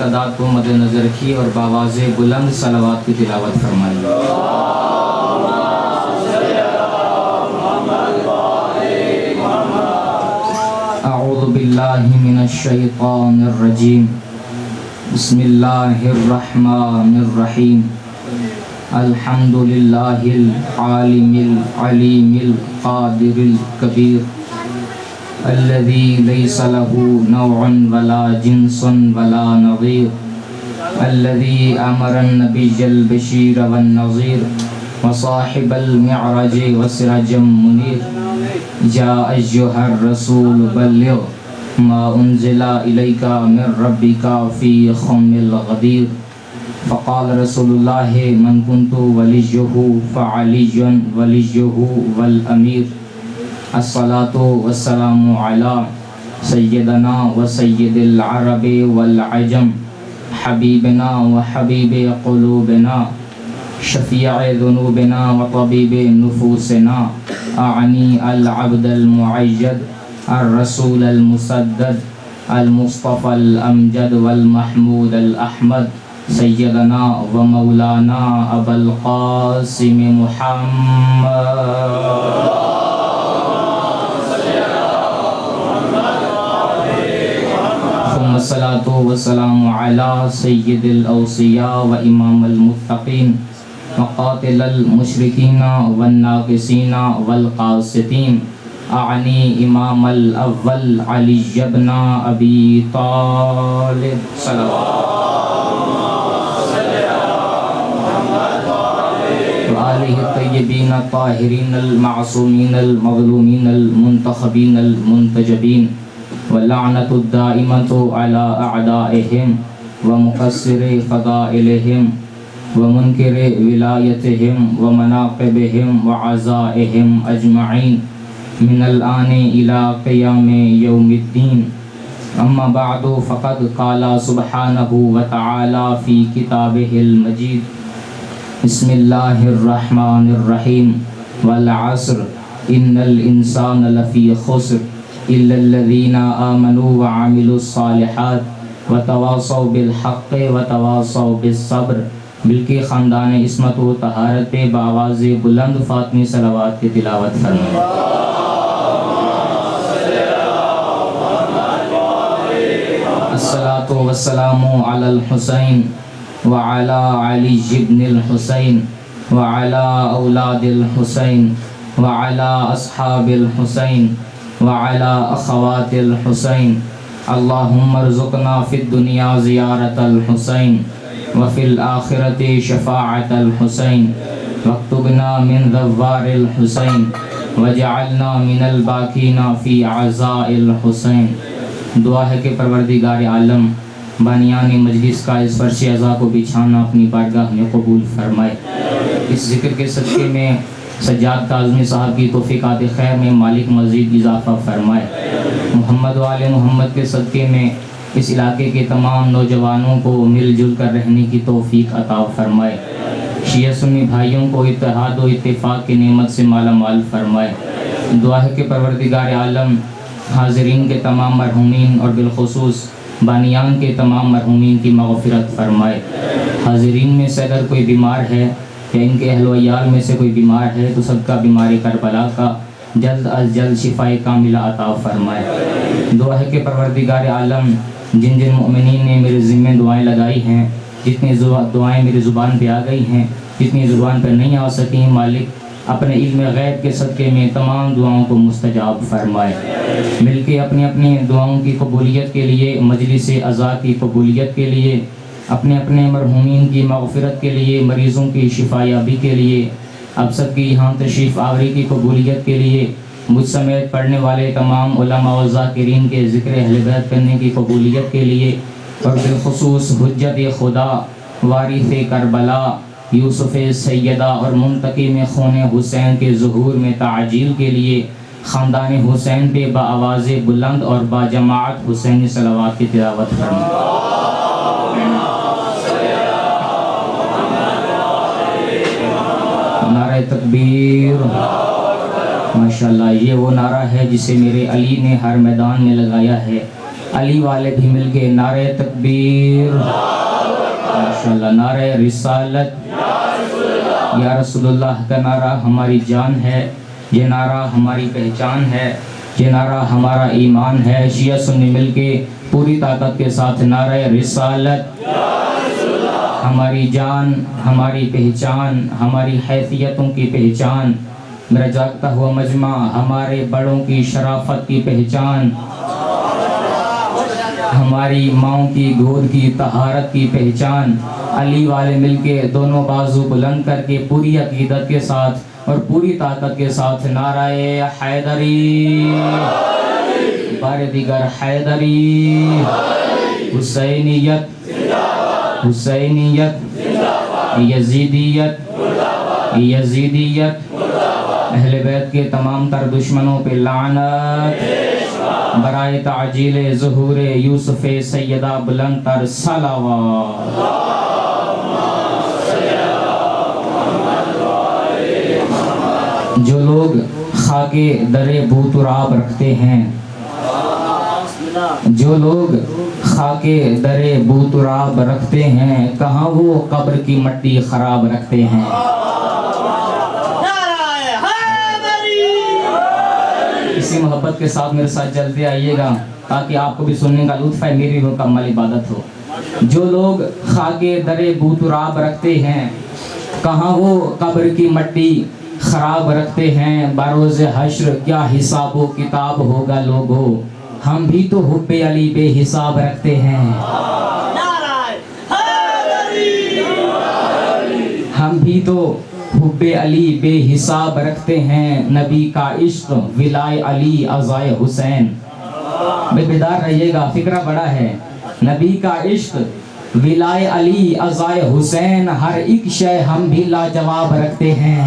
تعداد کو مد نظر رکھیے اور بآواز بلند صلوات کی تلاوت فرمائیے۔ اعوذ باللہ من الشیطان الرجیم، بسم اللہ الرحمن الرحیم، الحمد للہ العالم العلیم القادر الکبیر الذي ليس له نوع ولا جنس ولا نظير، الذي أمر النبي البشير والنظير وصاحب المعرج وسراجا منير، يا أيها الرسول بلغ ما أنزل إليك من ربك في خم الغدير، فقال رسول الله من كنت وليه فعلي وليه والأمير، الصلاة والسلام على سيدنا وسيد العرب والعجم، حبيبنا وحبيب قلوبنا، شفيع ذنوبنا وطبيب نفوسنا، أعني العبد المعيد الرسول المسدد المصطفى الأمجد والمحمود الأحمد، سيدنا ومولانا أبا القاسم محمد، الصلاة والسلام على سيد الأوصياء وإمام المتقين وقاتل المشركين والناقصين والقاسطين، أعني إمام الأول علي بن أبي طالب وآله الطيبين الطاهرين المعصومين المظلومين المنتخبين المنتجبين، واللعنة الدائمة على أعدائهم ومقصر فضائلهم ومنكر ولايتهم ومناقبهم وعزائهم أجمعين من الآن إلى قيام يوم الدين، أما بعد، فقد قال سبحانه وتعالى في كتابه المجيد، بسم الله الرحمن الرحيم، والعصر إن الإنسان لفي خسر إلا الذين آمنوا وعملوا الصالحات وتواصوا بالحق وتواصوا بالصبر۔ ملکی خاندان عصمت و طہارت پہ بآواز بلند فاطمی صلوات کی تلاوت فرمائیں۔ الصلاة والسلام على الحسین وعلى علی بن الحسین وعلى اولاد الحسین وعلى اصحاب الحسین وعلى اخوات الحسین، اللہم ارزقنا فی الدنیا زیارت الحسین وفی الآخرۃ شفاعت الحسین، واکتبنا من ذوار الحسین وجعلنا من الباکین فی عزاء الحسین۔ دعا ہے کہ پروردگار عالم بانیان مجلس کا اس فرش عزا کو بچھانا اپنی بارگاہ میں قبول فرمائے۔ اس ذکر کے صدقے میں سجاد کاظمی صاحب کی توفیقات خیر میں مالک مزید اضافہ فرمائے۔ محمد و آل محمد کے صدقے میں اس علاقے کے تمام نوجوانوں کو مل جل کر رہنے کی توفیق عطا فرمائے۔ شیعہ سنی بھائیوں کو اتحاد و اتفاق کی نعمت سے مالا مال فرمائے۔ دعا ہے کہ پروردگار عالم حاضرین کے تمام مرحومین اور بالخصوص بانیان کے تمام مرحومین کی مغفرت فرمائے۔ حاضرین میں سے اگر کوئی بیمار ہے یا ان کے اہل و عیال میں سے کوئی بیمار ہے تو سب کا بیماری کربلا کا جلد از جلد شفائے کاملہ عطا فرمائے۔ دعا ہے کہ پروردگار عالم جن جن مؤمنین نے میرے ذمہ دعائیں لگائی ہیں، جتنی دعائیں میری زبان پہ آ گئی ہیں، جتنی زبان پہ نہیں آ سکیں، مالک اپنے علم غیب کے صدقے میں تمام دعاؤں کو مستجاب فرمائے۔ مل کے اپنی اپنی دعاؤں کی قبولیت کے لیے، مجلس عزا کی قبولیت کے لیے، اپنے اپنے مرحومین کی مغفرت کے لیے، مریضوں کی شفا یابی کے لیے، اب سب کی یہاں تشریف آوری کی قبولیت کے لیے، مجھ سمیت پڑھنے والے تمام علماء و ذاکرین کے ذکر اہل بیت کرنے کی قبولیت کے لیے، اور بالخصوص حجت خدا، وارث کربلا، یوسف سیدہ اور منتقم خون حسین کے ظہور میں تعجیل کے لیے خاندان حسین پہ بآواز بلند اور با جماعت حسینی صلوات کی تلاوت فرمائیں۔ نعرہ تکبیر، ماشاءاللہ، یہ وہ نعرہ ہے جسے میرے علی نے ہر میدان میں لگایا ہے علی والے بھی مل کے نعرہ تکبیر، ماشاءاللہ، نعرہ رسالت، یا رسول اللہ کا نعرہ ہماری جان ہے، یہ نعرہ ہماری پہچان ہے، یہ نعرہ ہمارا ایمان ہے۔ شیعہ سنی مل کے پوری طاقت کے ساتھ نعرہ رسالت، ہماری جان، ہماری پہچان، ہماری حیثیتوں کی پہچان، میرا جاگتا ہوا مجمع، ہمارے بڑوں کی شرافت کی پہچان، ہماری ماؤں کی گود کی طہارت کی پہچان۔ علی والے مل کے دونوں بازو بلند کر کے پوری عقیدت کے ساتھ اور پوری طاقت کے ساتھ نعرہ حیدری، بار دیگر حیدری، حسینیت، حسینیت، یزیدیت، یزیدیت، اہل بیت کے تمام تر دشمنوں پہ لعنت، برائے تعجیل ظہور یوسف سیدہ بلند تر صلوات۔ جو لوگ خاک در بو تراب رکھتے ہیں، جو لوگ خاک در بو تراب رکھتے ہیں، کہاں وہ قبر کی مٹی خراب رکھتے ہیں۔ اسی محبت کے ساتھ میرے ساتھ جلدی آئیے گا تاکہ آپ کو بھی سننے کا لطف ہے، میری مکمل عبادت ہو۔ جو لوگ خاک در بو تراب رکھتے ہیں، کہاں وہ قبر کی مٹی خراب رکھتے ہیں، بروز حشر کیا حساب و کتاب ہوگا لوگو، ہم بھی تو حب علی بے حساب رکھتے ہیں، ہم بھی تو حب علی بے حساب رکھتے ہیں، نبی کا عشق ولائے علی عزائے حسین۔ بے بیدار رہیے گا، فکرہ بڑا ہے۔ نبی کا عشق ولائے علی عزائے حسین، ہر ایک شے ہم بھی لاجواب رکھتے ہیں۔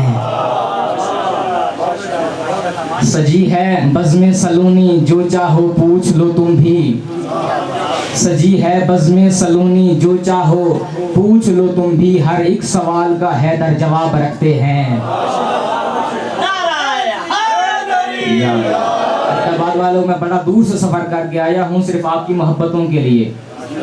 سجی ہے بزم سلونی جو چاہو پوچھ لو تم بھی، سجی ہے بزم سلونی جو چاہو پوچھ لو تم بھی، ہر ایک سوال کا حیدر جواب رکھتے ہیں۔ بعد والوں میں بڑا دور سے سفر کر کے آیا ہوں صرف آپ کی محبتوں کے لیے،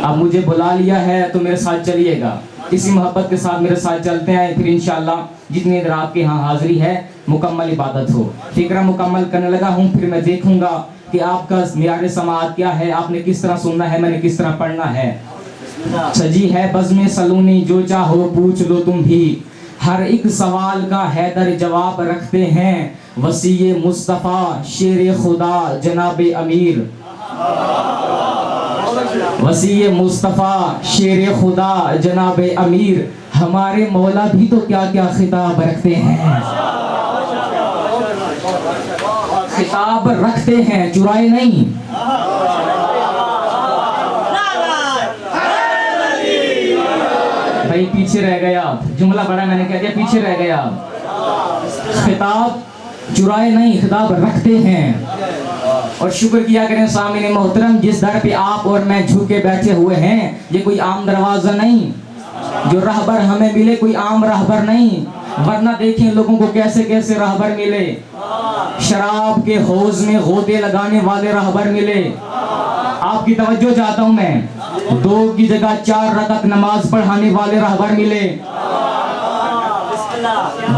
اب مجھے بلا لیا ہے تو میرے ساتھ چلیے گا، اسی محبت کے ساتھ میرے ساتھ چلتے ہیں، پھر انشاءاللہ جتنی دیر آپ کے ہاں حاضری ہے مکمل عبادت ہو۔ فکرہ مکمل کرنے لگا ہوں، پھر میں دیکھوں گا کہ آپ کا معیار سماعت کیا ہے، آپ نے کس طرح سننا ہے، میں نے کس طرح پڑھنا ہے۔ سجی ہے بزم سلونی جو چاہو پوچھ لو تم بھی، ہر ایک سوال کا حیدر جواب رکھتے ہیں، وسیع مصطفیٰ شیر خدا جناب امیر، وسیع مصطفیٰ شیر خدا جناب امیر، ہمارے مولا بھی تو کیا کیا خطاب رکھتے ہیں، خطاب رکھتے ہیں، چرائے نہیں۔ بھائی پیچھے رہ گیا، جملہ بڑا میں نے کہہ دیا، پیچھے رہ گیا۔ خطاب چرائے نہیں، خطاب رکھتے ہیں۔ اور شکر کیا کریں سامعین محترم، جس در پہ آپ اور میں جھکے بیٹھے ہوئے ہیں یہ کوئی عام دروازہ نہیں، جو رہبر ہمیں ملے کوئی عام رہبر نہیں، ورنہ دیکھیں لوگوں کو کیسے کیسے رہبر ملے، شراب کے حوض میں غوطے لگانے والے رہبر ملے۔ آپ کی توجہ چاہتا ہوں میں، 2 کی جگہ 4 رکعت نماز پڑھانے والے رہبر ملے،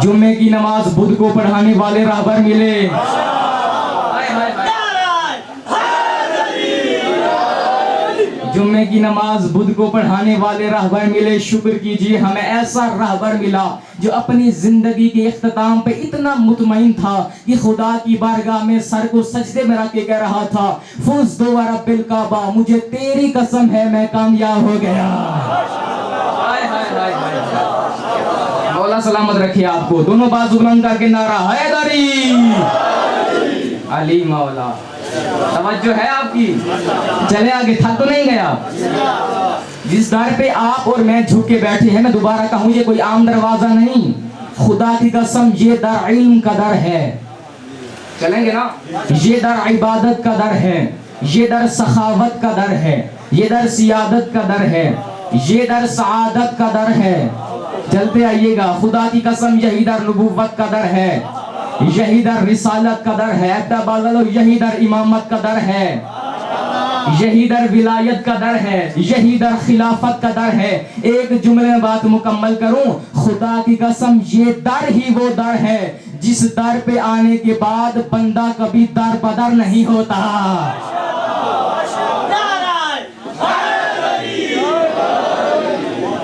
جمعے کی نماز بدھ کو پڑھانے والے رہبر ملے، جمعے کی نماز بدھ کو پڑھانے والے رہبر ملے۔ شکر کیجئے ہمیں ایسا رہبر ملا جو اپنی زندگی کے اختتام پہ اتنا مطمئن تھا کہ خدا کی بارگاہ میں سر کو سجدے میں رکھ کے کہہ رہا تھا، فزت ورب الکعبہ، مجھے تیری قسم ہے میں کامیاب ہو گیا۔ مولا سلامت رکھے آپ کو، دونوں بازو بلند کر کے نعرہ حیدری، علی مولا۔ توجہ ہے آپ کی، چلے آگے، تھک تو نہیں گیا؟ جس در پہ آپ اور میں جھک کے بیٹھے ہیں، میں دوبارہ کہوں یہ کوئی عام دروازہ نہیں، خدا کی قسم یہ در علم کا در ہے، چلیں گے نا؟ یہ در عبادت کا در ہے، یہ در سخاوت کا در ہے، یہ در سیادت کا در ہے، یہ در سعادت کا در ہے۔ چلتے آئیے گا، خدا کی قسم یہی در نبوت کا در ہے، یہی در رسالت کا در ہے، یہی در امامت کا در ہے۔ یہی در ولایت کا در ہے، یہی در خلافت کا در ہے۔ ایک جملے میں بات مکمل کروں، خدا کی قسم یہ در ہی وہ در ہے جس در پہ آنے کے بعد بندہ کبھی در بدر نہیں ہوتا۔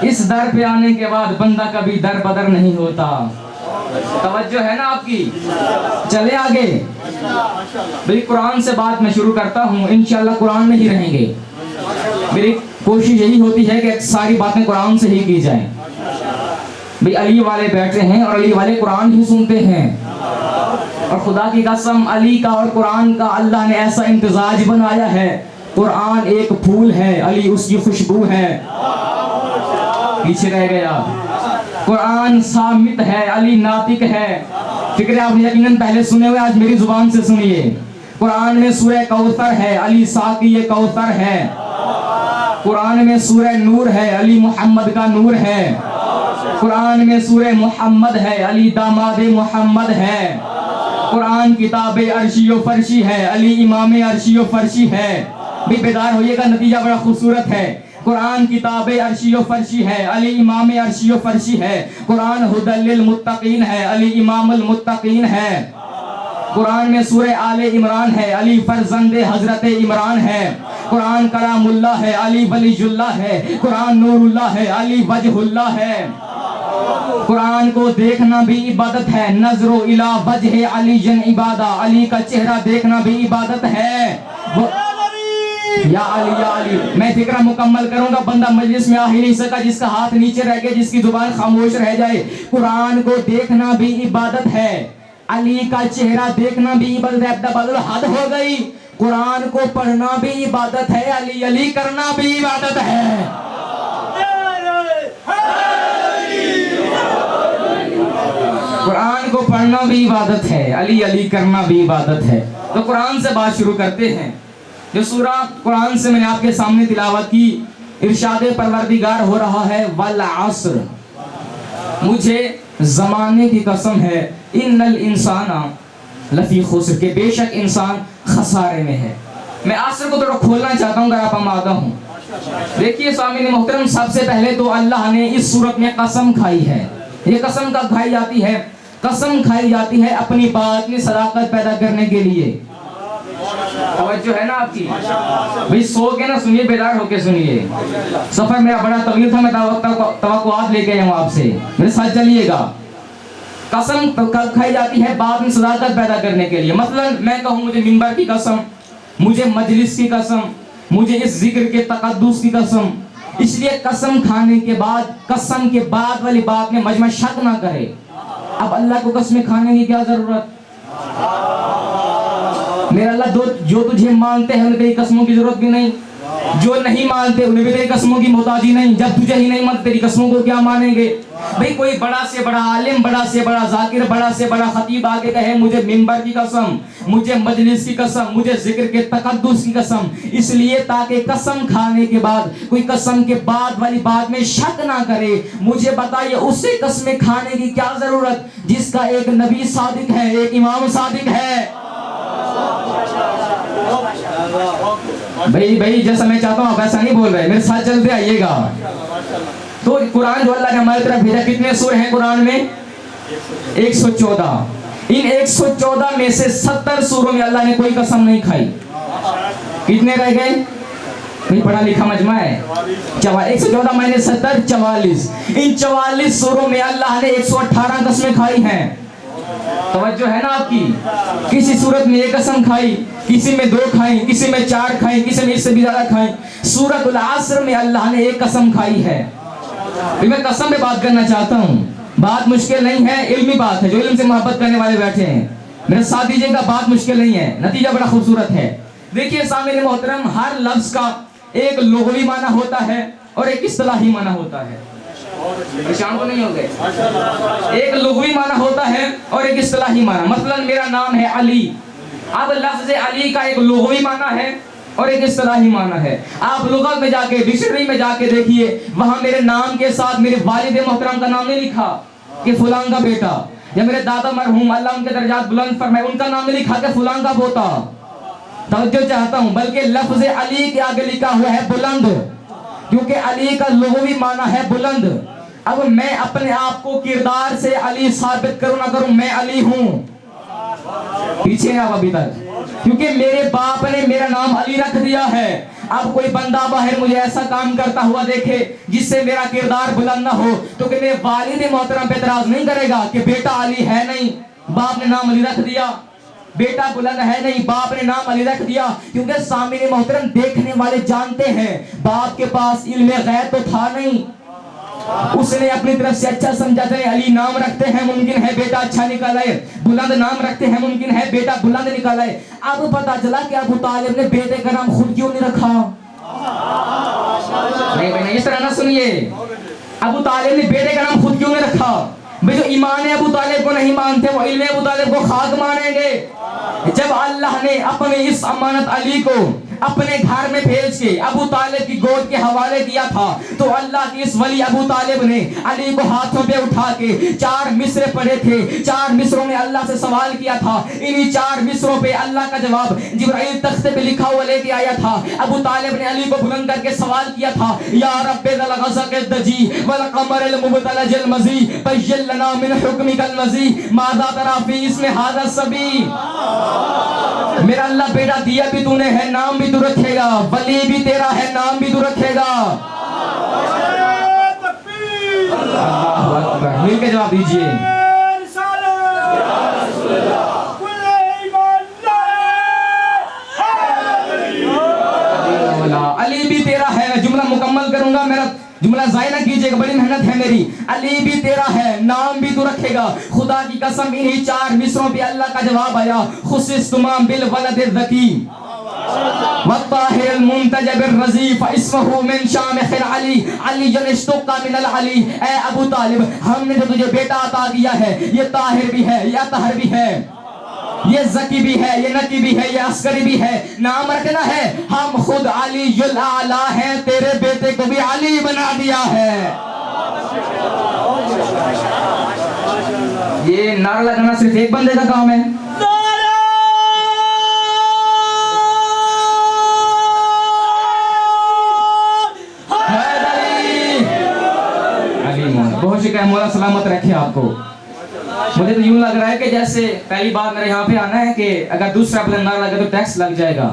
اس در پہ آنے کے بعد بندہ کبھی در بدر نہیں ہوتا۔ توجہ ہے نا آپ کی؟ چلے آگے۔ بھئی قرآن سے بات میں شروع کرتا ہوں، انشاءاللہ قرآن میں ہی رہیں گے۔ میری کوشش یہی ہوتی ہے کہ ساری باتیں قرآن سے ہی کی جائیں۔ بھئی علی والے بیٹھے ہیں اور علی والے قرآن ہی سنتے ہیں، اور خدا کی قسم علی کا اور قرآن کا اللہ نے ایسا امتزاج بنایا ہے۔ قرآن ایک پھول ہے، علی اس کی خوشبو ہے۔ پیچھے رہ گیا۔ قرآن صامت ہے، علی ناطق ہے۔ فکر آپ نے یقیناً پہلے سنے ہوئے، آج میری زبان سے سنیے۔ قرآن میں سورہ کوثر ہے، علی ساقی کوثر ہے۔ قرآن میں سورہ نور ہے، علی محمد کا نور ہے۔ قرآن میں سورہ محمد ہے، علی داماد محمد ہے۔ قرآن کتاب عرشی و فرشی ہے، علی امام عرشی و فرشی ہے۔ بھی بیدار ہوئیے گا، نتیجہ بڑا خوبصورت ہے۔ قرآن کتاب عرشی و فرشی ہے، علی امام عرشی و فرشی ہے۔ قرآن ہدی للمتقین ہے، علی امام المتقین ہے۔ قرآن میں سورہ آل عمران ہے، علی فرزند حضرت عمران ہے۔ قرآن کلام اللہ ہے، علی ولی اللہ ہے۔ قرآن نور اللہ ہے، علی وجہ اللہ ہے۔ قرآن کو دیکھنا بھی عبادت ہے، نظر الی وجہ علی جن عبادہ، علی کا چہرہ دیکھنا بھی عبادت ہے۔ یا علی یا علی، میں فکرہ مکمل کروں گا، بندہ مجلس میں آ ہی نہیں سکا جس کا ہاتھ نیچے رہ گیا، جس کی زبان خاموش رہ جائے۔ قرآن کو دیکھنا بھی عبادت ہے، علی کا چہرہ دیکھنا بھی عبادت ہے۔ اب بدل حد ہو گئی، قرآن کو پڑھنا بھی عبادت ہے، علی علی کرنا بھی عبادت ہے۔ قرآن کو پڑھنا بھی عبادت ہے، علی علی کرنا بھی عبادت ہے۔ تو قرآن سے بات شروع کرتے ہیں۔ جو سورہ قرآن سے میں نے آپ کے سامنے تلاوت کی، ارشاد پروردگار ہو رہا ہے والعصر، مجھے زمانے کی قسم ہے، ان الانسان لفی خسر، کہ بے شک انسان خسارے میں ہے۔ میں عصر کو تھوڑا کھولنا چاہتا ہوں اگر آپ آمادہ ہوں۔ دیکھیے سامعین محترم، سب سے پہلے تو اللہ نے اس صورت میں قسم کھائی ہے۔ یہ قسم کب کھائی جاتی ہے؟ قسم کھائی جاتی ہے اپنی بات میں صداقت پیدا کرنے کے لیے۔ توجہ ہے نا آپ کی؟ بھئی سو کے نہ سنیے، بیدار ہو کے سنیے۔ سفر میرا بڑا طویل تھا، میں توقعات لے کے آیا ہوں آپ سے، میرے ساتھ چلیے گا۔ قسم کب کھائی جاتی ہے؟ بات میں صداقت پیدا کرنے کے لیے۔ مثلا میں کہوں مجھے منبر کی قسم، مجھے مجلس کی قسم، مجھے اس ذکر کے تقدس کی قسم۔ اس لیے قسم کھانے کے بعد، قسم کے بعد والی بات میں مجمع شک نہ کرے۔ اب اللہ کو قسمیں کھانے کی کیا ضرورت؟ میرا اللہ جو تجھے مانتے ہیں انہیں تیری قسموں کی ضرورت بھی نہیں، جو نہیں مانتے انہیں بھی تیری قسموں کی محتاجی نہیں۔ جب تجھے ہی نہیں مانتے تیری قسموں کو کیا مانیں گے؟ بھئی کوئی بڑا سے بڑا عالم، بڑا سے بڑا ذاکر، بڑا سے بڑا خطیب آگے کہے مجھے منبر کی قسم، مجھے مجلس کی قسم، مجھے ذکر کے تقدس کی قسم، اس لیے تاکہ قسم کھانے کے بعد کوئی قسم کے بعد والی بات میں شک نہ کرے۔ مجھے بتائیے اس سے قسمیں کھانے کی کیا ضرورت جس کا ایک نبی صادق ہے، ایک امام صادق ہے۔ بھئی جیسا میں چاہتا ہوں آپ ایسا نہیں بول رہے، میرے ساتھ چلتے آئیے گا۔ تو قرآن جو اللہ نے ہماری طرف بھیجا، کتنے سورے ہیں قرآن میں؟ 114۔ ان 114 میں سے 70 سوروں میں اللہ نے کوئی قسم نہیں کھائی۔ کتنے رہ گئے؟ نہیں پڑھا لکھا مجمع ہے، 114 مائنس 70 44۔ ان 44 سوروں میں اللہ نے 118 قسمیں کھائی ہیں۔ توجہ ہے نا آپ کی؟ کسی صورت میں ایک قسم کھائی، کسی میں 2 کھائیں، کسی میں 4 کھائیں، کسی میں اس سے بھی زیادہ کھائیں۔ سورۃ العصر میں اللہ نے ایک قسم کھائی ہے۔ میں قسم پہ بات کرنا چاہتا ہوں، بات مشکل نہیں ہے، علمی بات ہے، جو علم سے محبت کرنے والے بیٹھے ہیں میرے ساتھ دیجیے گا، بات مشکل نہیں ہے، نتیجہ بڑا خوبصورت ہے۔ دیکھیے سامعین محترم، ہر لفظ کا ایک لغوی معنی ہوتا ہے اور ایک اصطلاحی معنی ہوتا ہے۔ پریشان تو نہیں ہو گئے؟ ایک لغوی معنی ہوتا ہے اور ایک اصطلاحی معنی۔ مثلا میرا نام ہے علی، اب لفظ علی کا ایک لغوی معنی ہے اور ایک اصطلاحی معنی ہے۔ آپ لغت میں جا کے، ڈکشنری میں جا کے دیکھیے، وہاں میرے نام کے ساتھ میرے والد محترم کا نام نہیں لکھا کہ فلاں کا بیٹا، یا میرے دادا مرحوم اللہ ان کے درجات بلند فرمائے ان کا نام نہیں لکھا کہ فلاں کا پوتا۔ توجہ چاہتا ہوں، بلکہ لفظ علی کے آگے لکھا ہوا ہے بلند، کیونکہ علی کا لغوی معنی ہے بلند۔ اب میں اپنے آپ کو کردار سے علی ثابت کروں نہ کروں، میں علی ہوں، پیچھے ہیں آپ ابھی تک، کیونکہ میرے باپ نے میرا نام علی رکھ دیا ہے۔ اب کوئی بندہ باہر مجھے ایسا کام کرتا ہوا دیکھے جس سے میرا کردار بلند نہ ہو، تو کہ میرے والد محترم پہ اعتراض نہیں کرے گا کہ بیٹا علی ہے نہیں، باپ نے نام علی رکھ دیا، بیٹا بلند ہے نہیں، باپ نے نام علی رکھ دیا، کیونکہ سامنے محترم دیکھنے والے جانتے ہیں باپ کے پاس علم غیب تو تھا نہیں، اس نے اپنی طرف سے اچھا سمجھا، چلے علی نام رکھتے ہیں، ممکن ہے بیٹا اچھا نکل آئے، بلند نام رکھتے ہیں، ممکن ہے بیٹا بلند نکل آئے۔ اب پتا چلا کہ ابو طالب نے بیٹے کا نام خود کیوں نہیں رکھا؟ نہیں اس طرح نہ سنیے، ابو طالب نے بیٹے کا نام خود کیوں نہیں رکھا؟ بھئی جو ایمان ابو طالب کو نہیں مانتے وہ علم ابو طالب کو خاک مانیں گے۔ جب اللہ نے اپنے اس امانت علی کو اپنے گھر میں بھیج کے ابو طالب کی گود کے حوالے کیا تھا، تو اللہ کی اس ولی ابو طالب نے علی کو ہاتھوں پہ اٹھا کے 4 مصرے پڑھے تھے، 4 مصروں میں اللہ سے سوال کیا تھا، انہی 4 مصروں پہ اللہ کا جواب جبرائیل تختے پہ لکھا ہوا لے کے آیا تھا۔ ابو طالب نے علی کو بلند کر کے سوال کیا تھا، یا رب ذل غزق الدجی والقمر المبتلج المزی بین لنا من حکمک المزی ماذا تری فی اسم ھذا الصبی۔ میرا اللہ بیٹا دیا بھی تو نے ہے، نام بھی تو رکھے گا، ولی بھی تیرا ہے، نام بھی تو رکھے گا۔ اللہ اکبر، مل کے جواب دیجئے۔ علی بھی تیرا ہے، میں جملہ مکمل کروں گا، میرا جملہ ضائع نہ کیجئے گا، بڑی محنت ہے میری۔ علی بھی تیرا ہے، نام بھی تو رکھے گا۔ خدا کی قسم انہی 4 مصروں پہ اللہ کا جواب آیا، خصصتما بالولد الذکی والطاہر المنتجب الرضی فاسمہ من شامخ علی علی اشتق من العلی۔ اے ابو طالب، ہم نے جو تجھے بیٹا عطا کیا ہے، یہ طاہر بھی ہے، یہ اطہر بھی ہے، یہ زکی بھی ہے، یہ نقی بھی ہے، یہ عسکری بھی ہے، نام رکھنا ہے، ہم خود علی الاعلیٰ ہیں، تیرے بیٹے کو بھی علی بنا دیا ہے۔ یہ نعرہ لگانا صرف ایک بندے کا کام ہے؟ بہت شکریہ، مولا سلامت رکھے آپ کو۔ مجھے تو یوں لگ رہا ہے کہ جیسے پہلی بار میرے یہاں پہ آنا ہے کہ اگر دوسرا بلند نعرہ لگے تو ٹیکس لگ جائے گا۔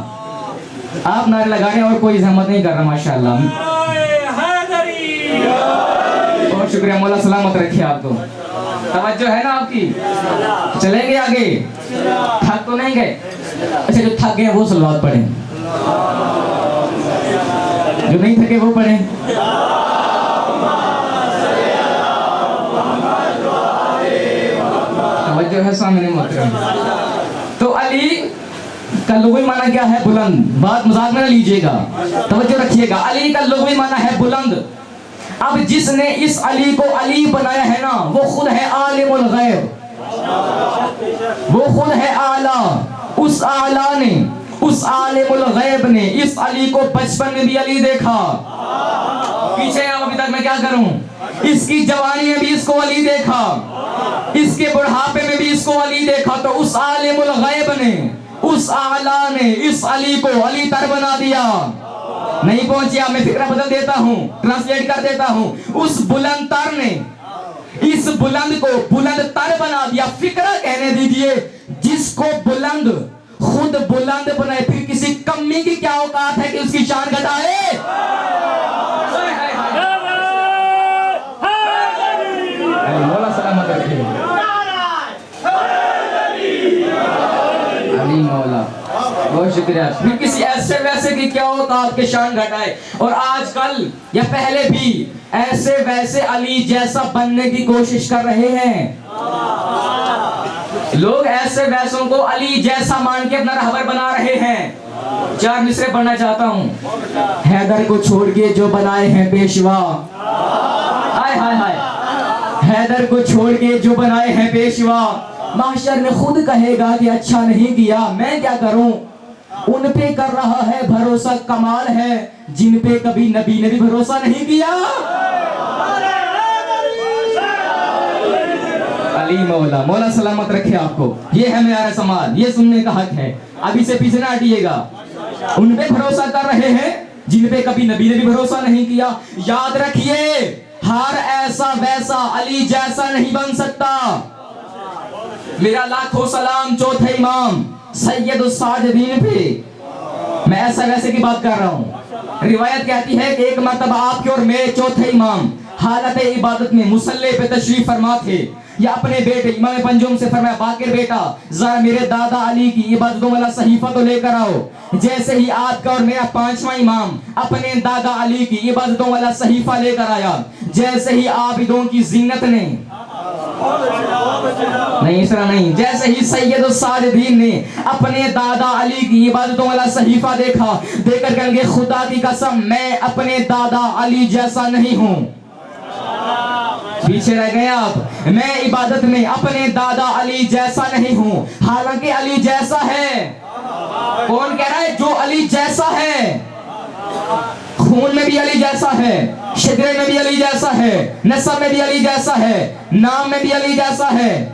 آپ نعرے لگا رہے ہیں اور کوئی زحمت نہیں کر رہا، ماشاءاللہ۔ بہت شکریہ، مولا سلامت رکھے آپ کو۔ توجہ ہے نا آپ کی؟ چلیں گے آگے؟ تھک تو نہیں گئے؟ اچھا جو تھک گئے وہ صلوات پڑھیں، جو نہیں تھکے وہ پڑھیں۔ توجہ ہے سامنے محترم۔ تو علی کا لغوی معنی کیا ہے؟ بلند۔ بات مذاق میں نہ لیجئے گا، توجہ رکھیے گا۔ علی کا لغوی معنی ہے بلند۔ اب جس نے اس علی کو علی بنایا ہے نا، وہ خود ہے عالم الغیب، وہ خود ہے اعلیٰ۔ اس اعلیٰ نے، اس عالم الغیب نے اس علی کو بچپن میں بھی علی دیکھا۔ پیچھے آپ ابھی تک میں کیا کروں؟ اس کی جوانی میں بھی اس کو علی دیکھا، اس کے بڑھاپے میں بھی اس کو علی دیکھا۔ تو اس عالم الغیب نے، اس اعلیٰ نے اس علی کو علی تر بنا دیا۔ نہیں پہنچیا، میں فکرہ بدل دیتا ہوں، ٹرانسلیٹ کر دیتا ہوں۔ اس بلند تر نے اس بلند کو بلند تر بنا دیا۔ فکرہ کہنے دیجئے، جس کو بلند خود بلند بنائے، پھر کسی کمی کی کیا اوقات ہے کہ اس کی شان گھٹائے؟ مولا سلامت رکھے۔ علی مولا، بہت شکریہ۔ پھر کسی ایسے ویسے کی کیا اوقات کے شان گھٹائے؟ اور آج کل یا پہلے بھی ایسے ویسے علی جیسا بننے کی کوشش کر رہے ہیں لوگ، ایسے ویسوں کو علی جیسا مان کے اپنا رہبر بنا رہے ہیں۔ 4 مصرے پڑھنا چاہتا ہوں۔ حیدر کو چھوڑ کے جو بنائے ہیں پیشوا، ہائے ہائے ہائے، حیدر کو چھوڑ کے جو بنائے ہیں پیشوا، محشر میں خود کہے گا کہ اچھا نہیں کیا، میں کیا کروں؟ ان پہ کر رہا ہے بھروسہ، کمال ہے جن پہ کبھی نبی نے بھی بھروسہ نہیں کیا۔ علی مولا، مولا سلامت رکھے آپ کو. یہ ہے معیار سماعت، یہ سننے کا حق ہے. ابھی سے پیچھے نہ ہٹیے گا. ان پہ بھروسہ کر رہے ہیں جن پہ کبھی نبی نے بھی بھروسہ نہیں کیا. یاد رکھیے ہر ایسا ویسا علی جیسا نہیں بن سکتا. میرا لاکھوں سلام چوتھے امام سید الساجدین پہ. میں ایسا ویسے کی بات کر رہا ہوں. روایت کہتی ہے کہ ایک مرتبہ آپ کے اور میرے چوتھے امام حالت عبادت میں مصلی پہ تشریف فرما تھے. یا اپنے بیٹے امام پنجم سے فرمایا باقر بیٹا ذرا میرے دادا علی کی عبادتوں والا صحیفہ تو لے کر آؤ. جیسے ہی آپ کا اور میرا پانچواں امام اپنے دادا علی کی عبادتوں والا صحیفہ لے کر آیا, جیسے ہی عابدوں کی زینت نے نہیں اس طرح نہیں, جیسے ہی سید الساجدین نے اپنے دادا علی کی عبادتوں والا صحیفہ دیکھا, دیکھ کر کہیں گے خدا کی قسم میں اپنے دادا علی جیسا نہیں ہوں. پیچھے رہ گئے آپ. میں عبادت میں اپنے دادا علی جیسا نہیں ہوں, حالانکہ علی جیسا ہے. کون کہہ رہا ہے؟ جو علی جیسا ہے. خون میں بھی علی جیسا ہے, شجرے میں بھی علی جیسا ہے, نسب میں بھی علی جیسا ہے, نام میں بھی علی جیسا ہے,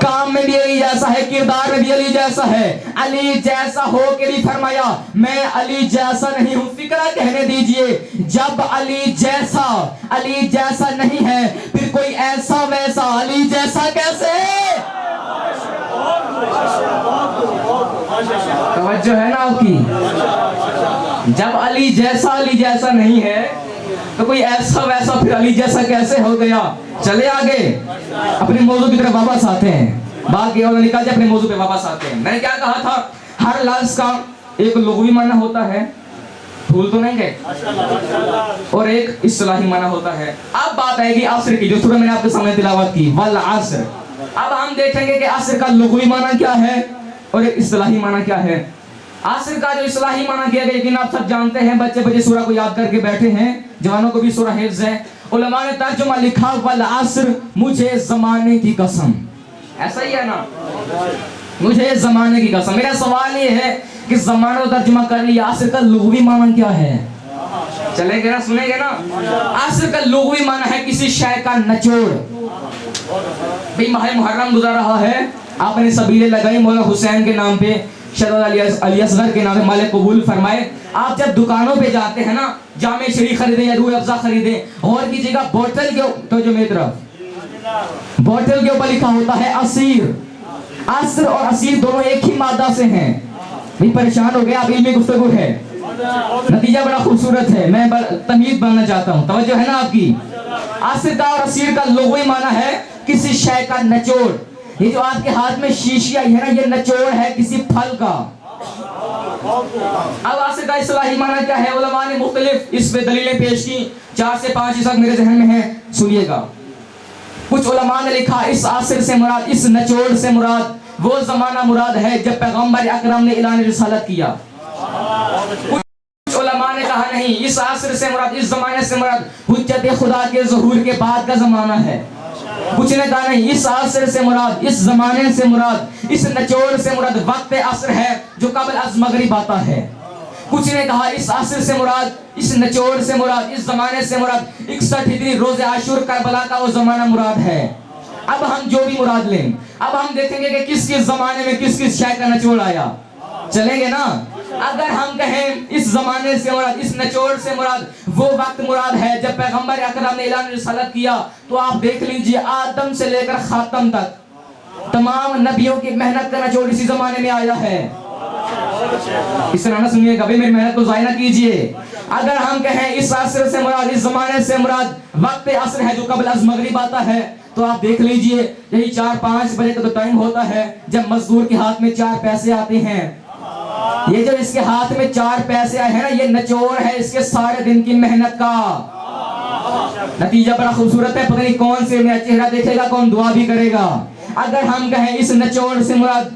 کام میں بھی علی جیسا ہے, کردار میں بھی علی جیسا ہے. علی جیسا ہو کے بھی فرمایا میں علی جیسا نہیں ہوں. فکرہ کہنے دیجئے جب علی جیسا نہیں ہے پھر کوئی ایسا ویسا علی جیسا کیسے؟ توجہ ہے نا آپ کی؟ جب علی جیسا نہیں ہے تو کوئی ایسا ویسا پھر علی جیسا کیسے ہو گیا؟ چلے آگے اپنے موضوع کی طرف واپس آتے ہیں. باقی اور نکال جائے اپنے موضوع پہ واپس آتے ہیں. میں نے کیا کہا تھا؟ ہر لفظ کا ایک لغوی معنی ہوتا ہے, بھول تو نہیں گئے, اور ایک اصطلاحی معنی ہوتا ہے. اب بات آئے گی عصر کی, جو سورہ میں نے آپ کے سامنے تلاوت کی, والعصر. اب ہم دیکھیں گے کہ عصر کا لغوی معنی کیا ہے اور ایک اصطلاحی معنی کیا ہے. عصر کا جو اصطلاحی معنی کیا گیا لیکن آپ سب جانتے ہیں, بچے سورہ کو یاد کر کے بیٹھے ہیں, جوانوں کو بھی سورہ حفظ ہے. علماء نے ترجمہ لکھا والعصر مجھے زمانے کی قسم. ایسا ہی ہے نا, مجھے زمانے کی قسم. میرا سوال یہ ہے کہ زمانہ کو ترجمہ کر لیا, عصر کا لغوی معنی کیا ہے؟ چلیں گے نا, سنیں گے نا. عصر کا لغوی معنی ہے کسی شے کا نچوڑ. بھئی ماہ محرم گزر رہا ہے, آپ نے سبیلیں لگائی مولا حسین کے نام پہ, شہزادہ علی اصغر کے نام پہ, مالک قبول فرمائے. آپ جب دکانوں پہ جاتے ہیں نا, جامع شریف خریدیں یا روح افزا خریدیں, غور کیجیے گا بوتل کے تو جو میری طرف بوتل کے اوپر لکھا ہوتا ہے عصیر. عصر اور عصیر دونوں ایک ہی مادہ سے ہیں. بھی پریشان ہو گیا, آپ علمی گفتگو ہے, نتیجہ بڑا خوبصورت ہے, میں تمیز بننا چاہتا ہوں. توجہ ہے نا آپ کی؟ عصر کا اور عصیر کا لغوی معنی ہے کسی شے کا نچوڑ. یہ جو آپ کے ہاتھ میں شیشی آئی ہے نا, یہ نچوڑ ہے کسی پھل کا. اب عصر کا اصطلاحی معنی کیا ہے؟ علماء نے مختلف اس پہ دلیلیں پیش کی, 4 سے 5 اس وقت میرے ذہن میں ہیں, سنیے گا. کچھ علماء نے لکھا اس عصر سے مراد, اس نچوڑ سے مراد وہ زمانہ مراد ہے جب پیغمبر اکرم نے اعلان رسالت کیا. کچھ علماء نے کہا نہیں, اس عصر سے مراد, اس زمانے سے مراد حجت خدا کے ظہور کے بعد کا زمانہ ہے. کچھ نے کہا نہیں, اس عصر سے مراد, اس زمانے سے مراد, اس نچوڑ سے مراد وقت عصر ہے جو قبل از مغرب آتا ہے. کچھ نے کہا اس عصر سے مراد, اس نچوڑ سے مراد, اس زمانے سے مراد 61 ہجری روز عاشور کربلا کا وہ زمانہ مراد ہے. اب ہم جو بھی مراد لیں, اب ہم دیکھیں گے کہ کس کس زمانے میں کس کس شے کا نچوڑ آیا. چلیں گے نا؟ اگر ہم کہیں اس زمانے سے مراد, اس نچوڑ سے مراد وہ وقت مراد ہے جب پیغمبر اکرم نے اعلان رسالت کیا, تو آپ دیکھ لیجئے آدم سے لے کر خاتم تک تمام نبیوں کی محنت کا نچوڑ اسی زمانے میں آیا ہے. اس طرح نہ سنیے گا, میری محنت کو ضائع نہ کیجئے. اگر ہم کہیں اس عصر سے مراد, اس زمانے سے مراد وقت عصر ہے جو قبل از مغرب آتا ہے, تو آپ دیکھ لیجئے یہی 4-5 بجے کا تو ٹائم ہوتا ہے جب مزدور کے ہاتھ میں 4 پیسے آتے ہیں. یہ جو اس کے ہاتھ میں 4 پیسے آئے ہیں نا, یہ نچوڑ ہے اس کے سارے دن کی محنت کا. نتیجہ بڑا خوبصورت ہے, پتہ نہیں کون سے میرا چہرہ دیکھے گا, کون دعا بھی کرے گا. اگر ہم کہیں اس نچوڑ سے مراد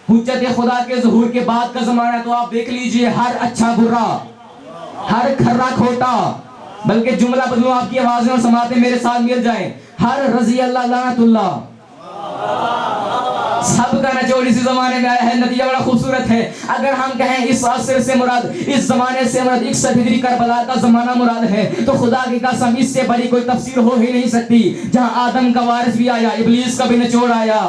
حجت خدا کے ظہور کے بعد کا زمانہ ہے, تو آپ دیکھ لیجئے ہر اچھا برا, ہر کھرا کھوٹا, بلکہ جملہ بدلوں آپ کی آوازیں اور سماعتیں میرے ساتھ مل جائیں, ہر رضی اللہ لعنت اللہ, سب کا نچوڑ اسی زمانے میں آیا ہے. نتیجہ بڑا خوبصورت ہے. اگر ہم کہیں اس عصر سے مراد, اس زمانے سے مراد 61 ہجری کربلا کا زمانہ مراد ہے, تو خدا کی قسم اس سے بڑی کوئی تفسیر ہو ہی نہیں سکتی. جہاں آدم کا وارث بھی آیا, ابلیس کا بھی نچوڑ آیا.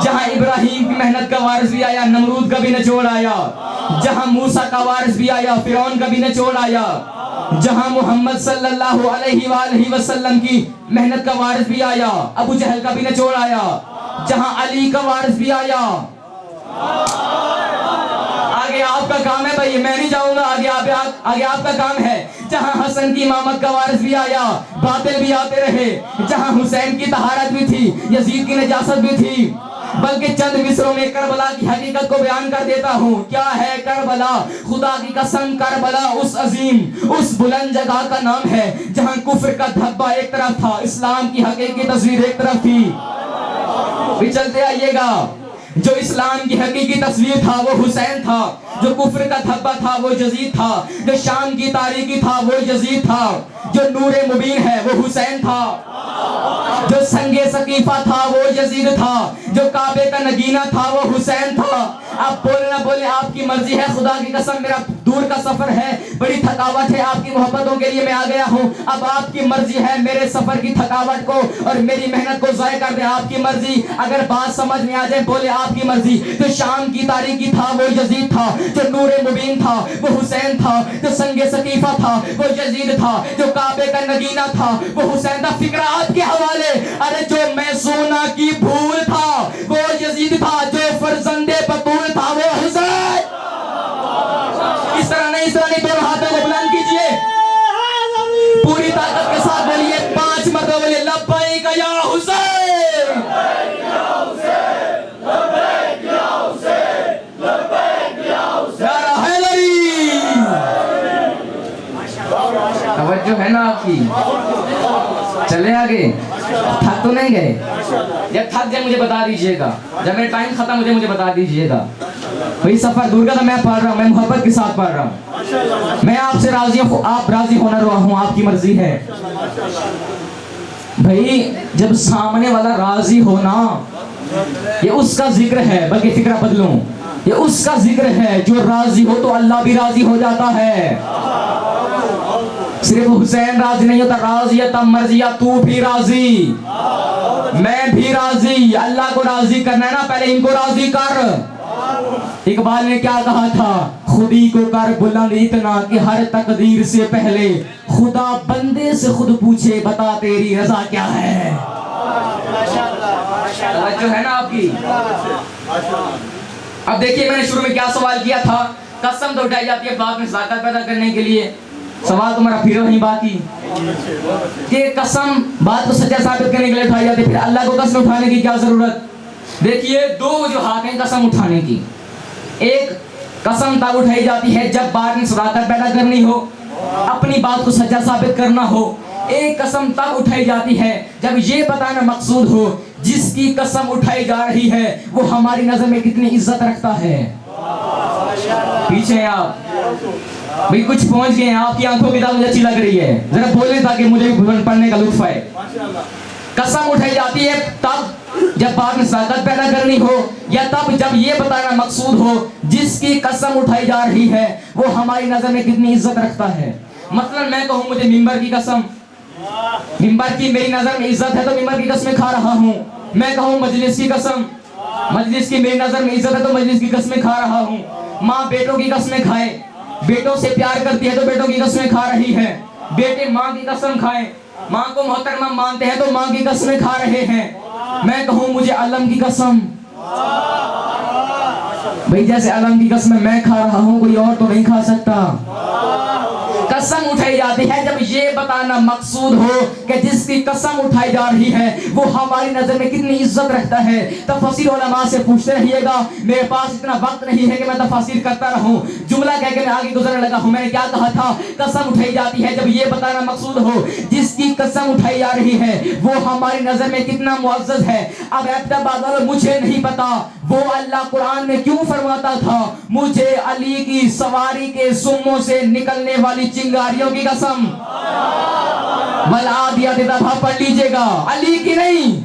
جہاں ابراہیم کی محنت کا وارث بھی آیا, نمرود کا بھی نچوڑ آیا. جہاں موسیٰ کا وارث بھی آیا, فرعون کا بھی نچوڑ آیا. جہاں محمد صلی اللہ علیہ وآلہ وسلم کی محنت کا وارث بھی آیا, ابو جہل کا بھی نچوڑ آیا. جہاں علی کا وارث بھی آیا. آگے آپ کا کام ہے بھائی, میں نہیں جاؤں گا, آگے آپ کا کام ہے. جہاں حسن کی امامت کا وارث بھی آیا, باطل بھی آتے رہے. جہاں حسین کی طہارت بھی تھی, یزید کی نجاست بھی تھی. بلکہ چند مصروں میں کربلا کی حقیقت کو بیان کر دیتا ہوں. کیا ہے کربلا؟ خدا کی قسم کربلا اس عظیم, اس بلند جگہ کا نام ہے جہاں کفر کا دھبہ ایک طرف تھا, اسلام کی حقیقی تصویر ایک طرف تھی. بھی چلتے آئیے گا. جو اسلام کی حقیقی تصویر تھا وہ حسین تھا, جو کفر کا دھبہ تھا وہ یزید تھا, جو شام کی تاریکی تھا وہ یزید تھا, جو نور مبین ہے وہ حسین تھا, جو سنگ ثقیفہ تھا وہ یزید تھا, جو کعبے کا نگینہ تھا وہ حسین تھا. آپ بولے نہ بولے آپ کی مرضی ہے. خدا کی قسم میرا دور کا سفر ہے, بڑی تھکاوٹ ہے, آپ کی محبتوں کے لیے میں آ گیا ہوں. اب آپ کی مرضی ہے میرے سفر کی تھکاوٹ کو اور میری محنت کو ضائع کر دیں. آپ کی مرضی. اگر بات سمجھ میں آ جائے بولے آپ کی مرضی. جو شام کی تاریکی تھا وہ یزید تھا, جو نور مبین تھا وہ حسین تھا, جو سنگ ثقیفہ تھا وہ یزید تھا, جو کعبے کا نگینہ تھا وہ حسین تھا. فکر آپ کے حوالے. ارے جو میں سونا کی بھول تھا وہ یزید تھا, جو فرزند بطول تھا وہ حسین. اس طرح نہیں, دونوں ہاتھوں کو بلند کیجئے, پوری طاقت کے ساتھ بولیے 5 مرتبہ بولیے لبیک یا حسین, لبیک یا حسین, لبیک یا حسین, نعرہ حیدری. توجہ ہے نا آپ کی. چلے آگے. تھک تو نہیں گئے؟ جب تھک جائے مجھے بتا دیجئے گا, جب میرا ٹائم ختم ہو جائے مجھے بتا دیجئے گا. وہی سفر دور کا تھا, میں پڑھ رہا ہوں, میں محبت کے ساتھ پڑھ رہا ہوں. میں آپ سے راضی ہوں, آپ راضی ہونا رہا ہوں, آپ کی مرضی ہے. بھائی جب سامنے والا راضی ہونا, یہ اس کا ذکر ہے, بلکہ فکرہ بدلوں, یہ اس کا ذکر ہے جو راضی ہو تو اللہ بھی راضی ہو جاتا ہے. صرف حسین راضی نہیں ہوتا, راضیت مرضیہ, تو بھی راضی, میں بھی راضی. اللہ کو راضی کرنا ہے نا, پہلے ان کو راضی کر. اقبال نے کیا کہا تھا, خودی کو کر بلند اتنا کہ ہر تقدیر سے پہلے خدا بندے سے خود پوچھے بتا تیری رضا کیا ہے. جو ہے نا آپ کی. اب دیکھیے میں نے شروع میں کیا سوال کیا تھا, قسم تو اٹھائی جاتی ہے بات میں صداقت پیدا کرنے کے لیے. سوال تمہارا پھر وہی بات ہی کہ قسم بات کو سچا ثابت کرنے کے لیے اٹھائی جاتی ہے, پھر اللہ کو قسم اٹھانے کی کیا ضرورت. دیکھیے دو وجوہات ہیں قسم اٹھانے کی. ایک, قسم تب اٹھائی جاتی ہے جب بات میں صداقت پیدا کرنی ہو, اپنی بات کو سچا ثابت کرنا ہو. ایک قسم تب اٹھائی جاتی ہے جب یہ بتانا مقصود ہو جس کی قسم اٹھائی جا رہی ہے وہ ہماری نظر میں کتنی عزت رکھتا ہے. پیچھے ہیں آپ بھئی, کچھ پہنچ گئے ہیں, آپ کی آنکھوں کی دال مجھے اچھی لگ رہی ہے, ذرا بولیں تاکہ مجھے بھی پڑھنے کا لطف آئے. قسم اٹھائی جاتی ہے تب جب بات میں صداقت پیدا کرنی ہو, یا تب جب یہ بتانا مقصود ہو جس کی قسم اٹھائی جا رہی ہے وہ ہماری نظر میں کتنی عزت رکھتا ہے. مثلا میں کہوں مجھے ممبر کی قسم, ممبر کی میری نظر میں عزت ہے تو ممبر کی قسمیں کھا رہا ہوں. میں کہوں مجلس کی قسم, مجلس کی میری نظر میں عزت ہے تو مجلس کی قسمیں کھا رہا ہوں. ماں بیٹوں کی قسمیں کھائے, بیٹوں سے پیار کرتی ہے تو بیٹوں کی قسمیں کھا رہی ہے. بیٹے ماں کی قسم کھائیں, ماں کو محترمہ مانتے ہیں تو ماں کی قسمیں کھا رہے ہیں. میں کہوں مجھے علم کی قسم, بھئی جیسے علم کی قسم میں کھا رہا ہوں کوئی اور تو نہیں کھا سکتا. قسم اٹھائی جاتی ہے جب یہ بتانا مقصود ہو کہ جس کی قسم اٹھائی جا رہی ہے وہ ہماری نظر میں کتنی عزت رکھتا ہے. تفاسیر علماء سے پوچھتے رہیے گا, میرے پاس اتنا وقت نہیں ہے کہ میں تفاسیر کرتا رہوں. جملہ کہہ کے میں آگے گزرنے لگا ہوں. میں نے کیا کہا تھا, قسم اٹھائی جاتی ہے جب یہ بتانا مقصود ہو جس کی قسم اٹھائی جا رہی ہے وہ ہماری نظر میں کتنا معزز ہے. اب اعتبار مجھے نہیں پتا وہ اللہ قرآن میں کیوں فرماتا تھا مجھے علی کی سواری کے سموں سے نکلنے والی چنگاریوں کی قسم. والعادیات ضبحا پڑھ لیجئے گا, علی کی نہیں,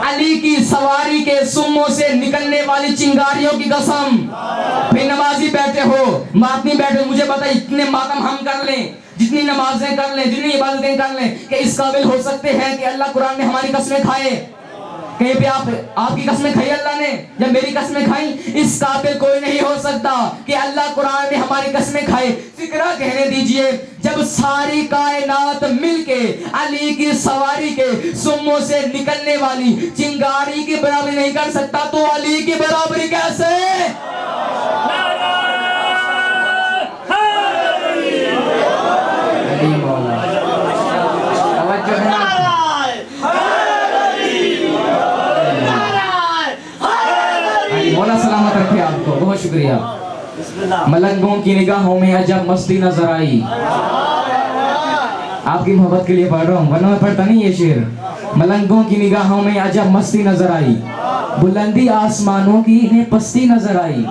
علی کی سواری کے سموں سے نکلنے والی چنگاریوں کی قسم. پھر نمازی بیٹھے ہو, ماتمی بیٹھے ہو, مجھے پتا اتنے ماتم ہم کر لیں, جتنی نمازیں کر لیں, جتنی عبادتیں کر لیں, کہ اس قابل ہو سکتے ہیں کہ اللہ قرآن میں ہماری قسمیں کھائے؟ کہیں پہ آپ کی قسمیں کھائی اللہ نے یا میری قسمیں کھائیں؟ اس قابل کوئی نہیں ہو سکتا کہ اللہ قرآن میں ہماری قسمیں کھائے. فکرہ کہنے دیجئے, جب ساری کائنات مل کے علی کی سواری کے سموں سے نکلنے والی چنگاری کی برابری نہیں کر سکتا تو علی کی برابری کیسے؟ علی مولا, توجہ ہے نا؟ مولا سلامت رکھے آپ کو, بہت شکریہ. ملنگوں کی نگاہوں میں عجب مستی نظر آئی. آپ کی محبت کے لیے پڑھ رہا ہوں, ورنہ میں پڑھتا نہیں یہ شعر. ملنگوں کی نگاہوں میں عجب مستی نظر آئی, بلندی آسمانوں کی انہیں پستی نظر آئی.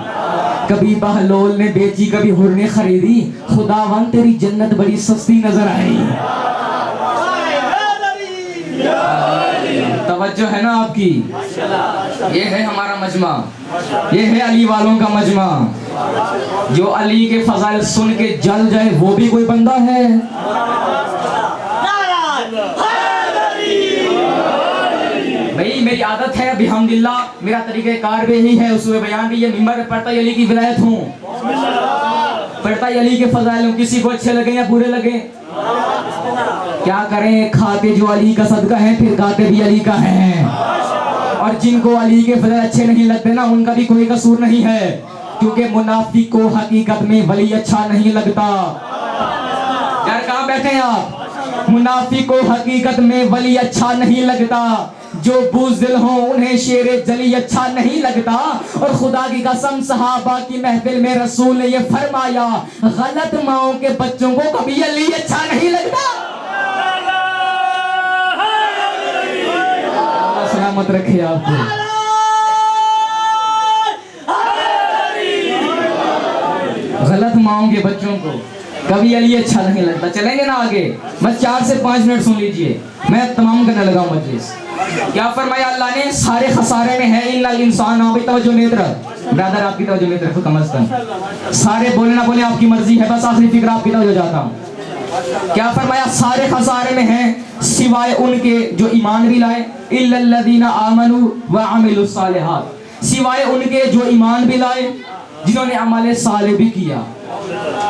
کبھی بہلول نے بیچی, کبھی حر نے خریدی, خداوند تیری جنت بڑی سستی نظر آئی. توجہ ہے نا آپ کی؟ یہ ہے ہمارا مجمع, یہ ہے علی والوں کا مجمع. جو علی کے فضائل سن کے جل جائے وہ بھی کوئی بندہ ہے. بھئی میری عادت ہے, بحمدللہ میرا طریقہ کار بھی یہی ہے, اصول بیان بھی یہ ممبر پڑھتا ہی علی کی ولایت ہوں, پڑھتا ہی علی کے فضائل ہوں. کسی کو اچھے لگے یا برے لگے, کیا کریں, کھاتے جو علی کا صدقہ ہے پھر گاتے بھی علی کا ہیں. اور جن کو علی کے فضائل اچھے نہیں لگتے نا, ان کا بھی کوئی قصور نہیں ہے, کیونکہ منافق کو حقیقت میں ولی اچھا نہیں لگتا. یار کہاں بیٹھے ہیں آپ؟ منافق کو حقیقت میں ولی اچھا نہیں لگتا. جو بزدل ہوں انہیں شیر جلی اچھا نہیں لگتا. اور خدا کی قسم صحابہ کی محفل میں رسول نے یہ فرمایا, غلط ماؤں کے بچوں کو کبھی علی اچھا نہیں لگتا. اللہ سلامت رکھے آپ کو. غلط ماؤں کے بچوں کو کبھی علی اچھا نہیں لگتا. چلیں گے نا آگے, بس 4 سے 5 منٹ سن لیجئے, میں تمام کرنے لگا ہوں مجلس. کیا فرمایا اللہ نے؟ سارے خسارے میں ہے ان الانسان. آپ کی توجہ نہیں طرف, برادر آپ کی توجہ نہیں طرف کم از کم. سارے بولے نہ بولے آپ کی مرضی ہے, بس آخری فکر آپ کی توجہ جاتا ہوں. کیا فرمایا؟ سارے خسارے میں ہیں سوائے ان کے جو ایمان بھی لائے, الا الذین آمنوا وعملوا الصالحات, سوائے ان کے جو ایمان بھی لائے, جنہوں نے عمل صالح بھی کیا.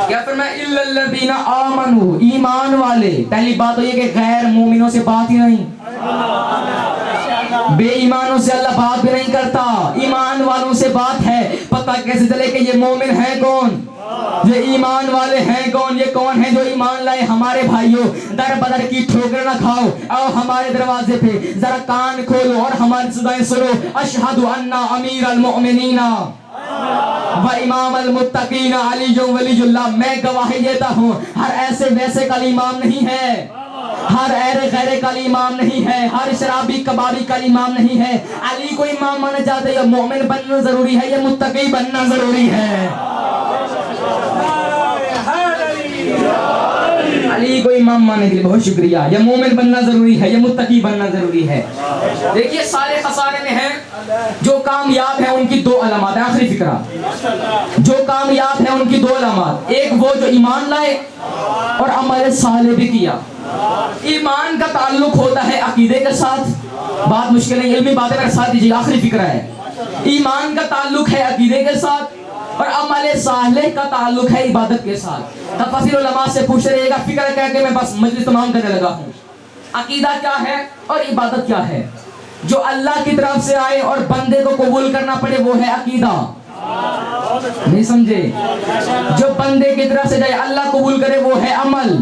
کیا فرمایا؟ الا الذین آمنوا, ایمان والے. پہلی بات تو یہ کہ غیر مومنوں سے بات ہی نہیں, بے ایمانوں سے اللہ بات بھی نہیں کرتا, ایمان والوں سے بات ہے. پتہ کیسے چلے کہ یہ مومن ہیں کون, یہ ایمان والے ہیں کون؟ یہ کون ہیں جو ایمان لائے؟ ہمارے بھائیوں, در بدر کی ٹھوکر نہ کھاؤ, آؤ ہمارے دروازے پہ ذرا کان کھولو اور ہماری صدائیں سنو. اشہد ان امیر المؤمنین و امام المتقین علی ولی اللہ. میں گواہی دیتا ہوں, ہر ایسے ویسے کا امام نہیں ہے, ہر ایرے غیرے کا امام نہیں ہے, ہر شرابی کبابی کا امام نہیں ہے. علی کو امام مانا جاتا ہے. یا مومن بننا ضروری ہے یا متقی بننا ضروری ہے؟ علی کو امام ماننے کے لیے بہت شکریہ. یا مومن بننا ضروری ہے یا متقی بننا ضروری ہے؟ دیکھیے سارے خسارے میں ہیں. جو کامیاب ہیں ان کی 2 علامات ہیں. آخری فکرہ, جو کامیاب ہیں ان کی 2 علامات. ایک وہ جو ایمان لائے اور عمل صالح بھی کیا. ایمان کا تعلق ہوتا ہے عقیدے کے ساتھ, بات مشکل نہیں, علمی باتیں میرے ساتھ دیجیے. آخری فکرہ ہے, ایمان کا تعلق ہے عقیدے کے ساتھ, اور عمل صالح کا تعلق ہے عبادت کے ساتھ. تفاصیل علماء سے پوچھ رہے گا, فکر کہہ کے میں بس مجلس تمام کرنے لگا ہوں. عقیدہ کیا ہے اور عبادت کیا ہے؟ جو اللہ کی طرف سے آئے اور بندے کو قبول کرنا پڑے وہ ہے عقیدہ. نہیں سمجھے؟ جو بندے کی طرف سے جائے اللہ قبول کرے وہ ہے عمل.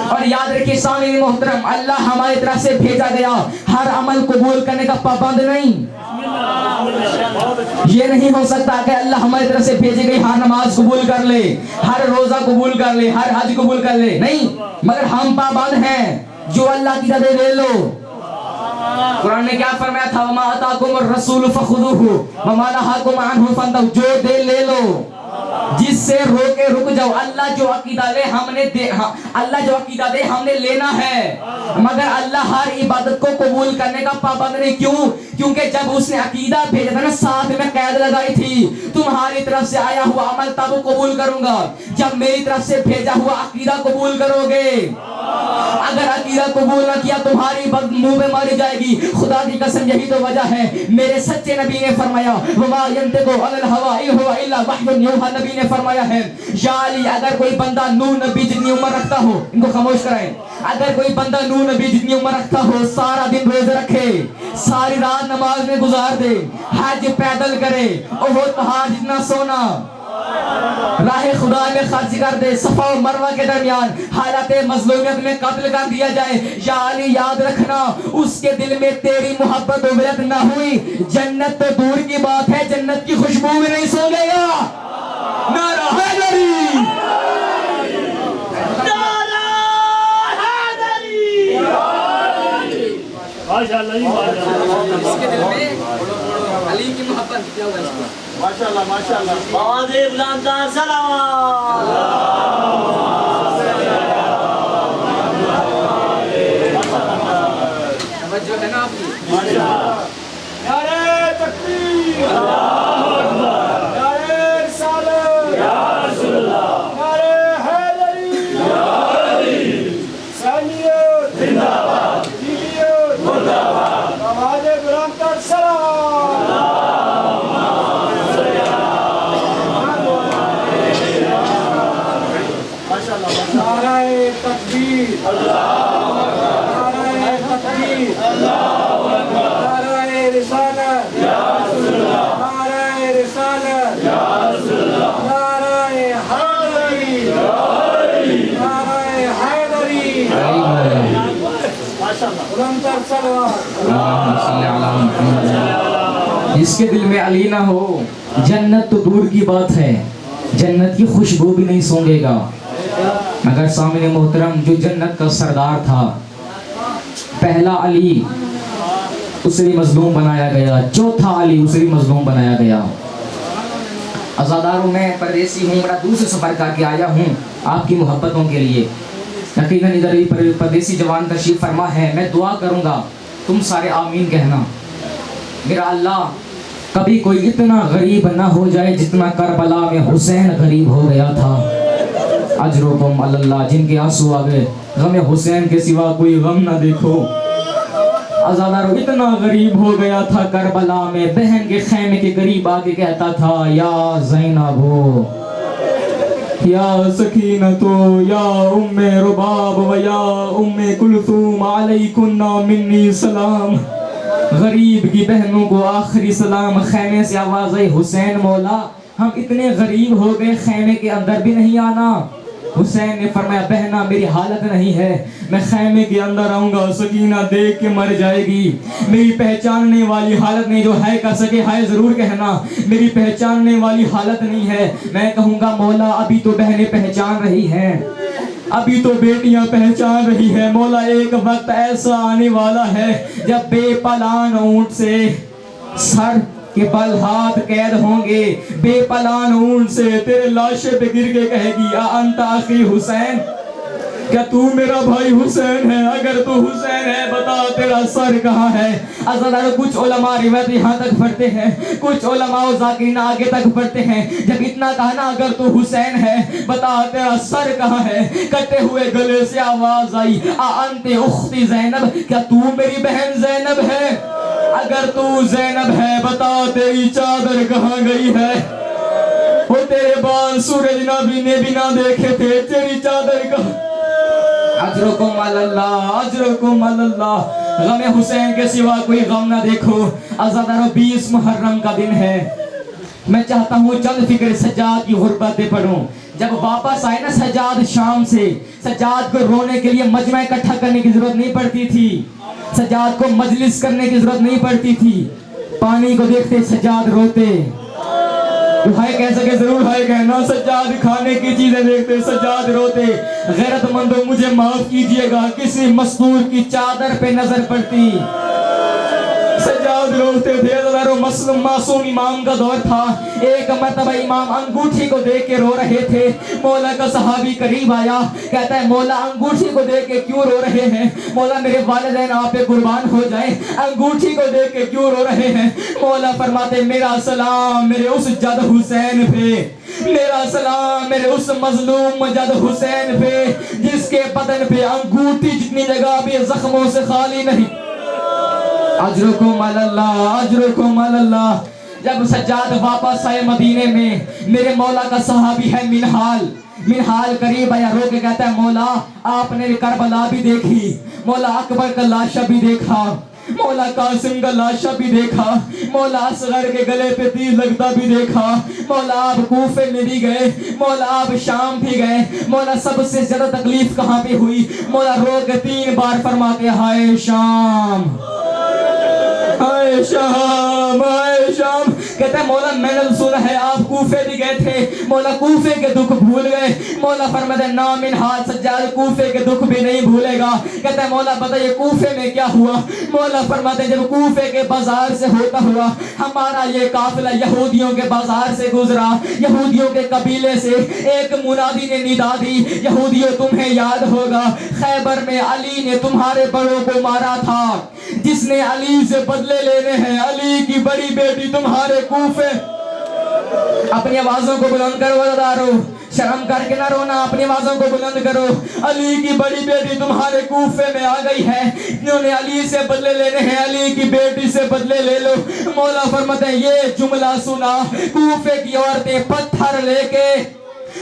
اور یاد رکھیے سامعین محترم, اللہ ہماری طرف سے بھیجا گیا ہر عمل قبول کرنے کا پابند نہیں. یہ نہیں ہو سکتا کہ اللہ ہماری طرف سے بھیجی گئی ہر نماز قبول کر لے, ہر روزہ قبول کر لے, ہر حج قبول کر لے. نہیں, مگر ہم پابند ہیں. جو اللہ کی طرف لے لو. قرآن نے کیا فرمایا تھا؟ وَمَا آتَاكُمُ الرَّسُولُ فَخُذُوهُ وَمَا نَهَاكُمْ عَنْهُ فَانْتَهُوا. جو دے لے لو, جس سے رو کے رک جاؤ. اللہ جو عقیدہ دے اللہ جو عقیدہ دے ہم نے لینا ہے, مگر اللہ ہر عبادت کو قبول کرنے کا پابند نہیں. کیوں؟ کیونکہ جب اس نے عقیدہ بھیجا تھا نا, ساتھ میں قید لگائی تھی, تمہاری طرف سے آیا ہوا عمل تب قبول کروں گا جب میری طرف سے بھیجا ہوا عقیدہ قبول کرو گے. اگر عقیدہ قبول نہ کیا تمہاری منہ میں ماری جائے گی. خدا کی قسم یہی تو وجہ ہے, میرے سچے نبی نے فرمایا وما ينطق عن الهوى ان هو الا وحی یوحى, نبی نے فرمایا ہے یا علی اگر کوئی بندہ نوح نبی جتنی عمر رکھتا ہو, ان کو خاموش کرائیں, اگر کوئی بندہ نوح نبی جتنی عمر رکھتا ہو, سارا دن روزے رکھے, ساری رات نماز میں گزار دے, حج پیدل کرے, احد پہاڑ جتنا سونا راہ خدا میں خرچ کر دے, صفا و مروہ کے درمیان حالت مظلومیت میں قتل کر دیا جائے, یا علی یاد رکھنا اس کے دل میں تیری محبت و ولایت نہ ہوئی, جنت تو دور کی بات ہے جنت کی خوشبو میں نہیں سونگے گا. نعرہ حیدری, نعرہ حیدری. ماشاءاللہ جی ماشاءاللہ. اس کے دل میں علی کی محبت کیا ہوا اس کو. ماشاءاللہ ماشاءاللہ. بہادر غلام کا سلام. توجہ ہے نا آپ کی. نعرہ تکبیر, نعرہ رسالت, نعرہ حیدری, سنیت, جیلیت, بہادر غلام کا سلام. نعرہ تکبیر, نعرہ تکبیر, نعرہ رسالت, نعرہ رسالت, نعرہ حیدری, نعرہ حیدری. غلام کا سلام. جس کے دل میں علی نہ ہو جنت تو دور کی بات ہے, جنت کی خوشبو بھی نہیں سونگے گا. مگر سامنے محترم, جو جنت کا سردار تھا, پہلا علی اسے بھی مظلوم بنایا گیا, چوتھا علی اسے بھی مظلوم بنایا گیا. عزاداروں, میں پردیسی ہوں, بڑا دور سے سفر کر کے آیا ہوں آپ کی محبتوں کے لیے. یقیناً ادھر بھی پردیسی جوان تشریف فرما ہے. میں دعا کروں گا, تم سارے آمین کہنا. میرا اللہ کبھی کوئی اتنا غریب نہ ہو جائے جتنا کربلا میں حسین غریب ہو گیا تھا. اجرکم اللہ, جن کے آنسو آ گئے, غم حسین کے سوا کوئی غم نہ دیکھو. عزادارو, اتنا غریب ہو گیا تھا کربلا میں, بہن کے خیمے کے قریب آ کے کہتا تھا یا زینب ہو, یا سکینتو, یا ام رباب و یا ام کلثوم, علیکن منی سلام. غریب کی بہنوں کو آخری سلام. خیمے سے آواز آئی, حسین مولا ہم اتنے غریب ہو گئے, خیمے کے اندر بھی نہیں آنا. حسین نے فرمایا بہنا میری حالت نہیں ہے, میں خیمے کے اندر آؤں گا, سکینہ دیکھ کے مر جائے گی. میری پہچاننے والی حالت نہیں, جو ہے کر سکے ہائے ضرور کہنا. میری پہچاننے والی حالت نہیں ہے. میں کہوں گا مولا ابھی تو بہنیں پہچان رہی ہیں, ابھی تو بیٹیاں پہچان رہی ہے. مولا ایک وقت ایسا آنے والا ہے جب بے پلان اونٹ سے سر کہ بل ہاتھ قید ہوں گے, بے پلان اونٹ سے تیرے لاشے پہ گر کے کہے گی یا انت اخی حسین, کیا تو میرا بھائی حسین ہے؟ اگر تو حسین ہے بتا تیرا سر کہاں ہے. عزادارو, کچھ علماء روایت یہاں تک پڑھتے ہیں, کچھ علماء و ذاکرین آگے تک پڑھتے ہیں. جب اتنا کہا نا اگر تو حسین ہے بتا تیرا سر کہاں ہے, کٹے ہوئے گلے سے آواز آئی انت اختی زینب, کیا تو میری بہن زینب ہے؟ اگر تو زینب ہے بتا تیری چادر کہاں گئی ہے. وہ تیرے بال سورج نبی نے بھی نہ دیکھے تھے, تیری چادر کہاں. اجرکم اللہ, اجرکم اللہ. غم حسین کے سوا کوئی غم نہ دیکھو. عزادارو, 20 محرم کا دن ہے. میں چاہتا ہوں چند فکر سجاد کی غربت پہ پڑھوں. جب واپس آئے نا سجاد شام سے, سجاد کو رونے کے لیے مجمع اکٹھا کرنے کی ضرورت نہیں پڑتی تھی, سجاد کو مجلس کرنے کی ضرورت نہیں پڑتی تھی. پانی کو دیکھتے سجاد روتے, ہائے کہہ سکے ضرور ہائے کہنا. سجاد کھانے کی چیزیں دیکھتے سجاد روتے. غیرت مندو مجھے معاف کیجئے گا, کسی مستور کی چادر پہ نظر پڑتی, سجاد روتے تھے، مسلم معصوم امام کا دور تھا. ایک مرتبہ امام انگوٹھی کو دیکھ کے رو رہے تھے. مولا کا صحابی قریب آیا، کہتا ہے مولا انگوٹھی کو دیکھ کے کیوں رو رہے ہیں؟ مولا میرے والدین آپ پہ قربان ہو جائیں، انگوٹھی کو دیکھ کے کیوں رو رہے ہیں؟ مولا فرماتے میرا سلام میرے اس جد حسین پہ، میرا سلام میرے اس مظلوم جد حسین پہ جس کے بدن پہ انگوٹھی جتنی جگہ بھی زخموں سے خالی نہیں. اجرکم علی اللہ، اجرکم علی اللہ. جب سجاد واپس آئے مدینے میں، میرے مولا کا صحابی ہے منحال قریب آیا، رو کے کہتا ہے مولا آپ نے کربلا بھی دیکھی، مولا اکبر کا لاشا بھی دیکھا، مولا قاسم کا لاشا بھی دیکھا، مولا اصغر کے گلے پہ تیر لگتا بھی دیکھا، مولا آپ کوفے میں بھی گئے، مولا آپ شام بھی گئے، مولا سب سے زیادہ تکلیف کہاں پہ ہوئی؟ مولا رو کے 3 بار فرماتے ہائے شام، ہائے شام، ہائے شام. کہتا ہے مولا میں نے سنا ہے آپ کوفے بھی گئے تھے، مولا کوفے کے دکھ بھول گئے. مولا فرماتے نا منحال سجاد کوفے کے دکھ بھی نہیں بھولے گا. کہتا ہے مولا بتائیے کوفے میں کیا ہوا؟ مولا فرماتے جب کوفے کے بازار سے ہوتا ہوا ہمارا یہ قافلہ یہودیوں کے بازار سے گزرا، یہودیوں کے قبیلے سے ایک منادی نے ندا دی، یہودیوں تمہیں یاد ہوگا خیبر میں علی نے تمہارے بڑوں کو مارا تھا، جس نے علی سے بدلے لینے ہیں، علی کی بڑی بیٹی تمہارے کوفے. اپنی آوازوں کو بلند کرو وزادارو، شرم کر کے نہ رونا، اپنی آوازوں کو بلند کرو. علی کی بڑی بیٹی تمہارے کوفے میں آ گئی ہے، انہوں نے علی سے بدلے لینے ہیں، علی کی بیٹی سے بدلے لے لو. مولا فرماتے ہیں یہ جملہ سنا، کوفے کی عورتیں پتھر لے کے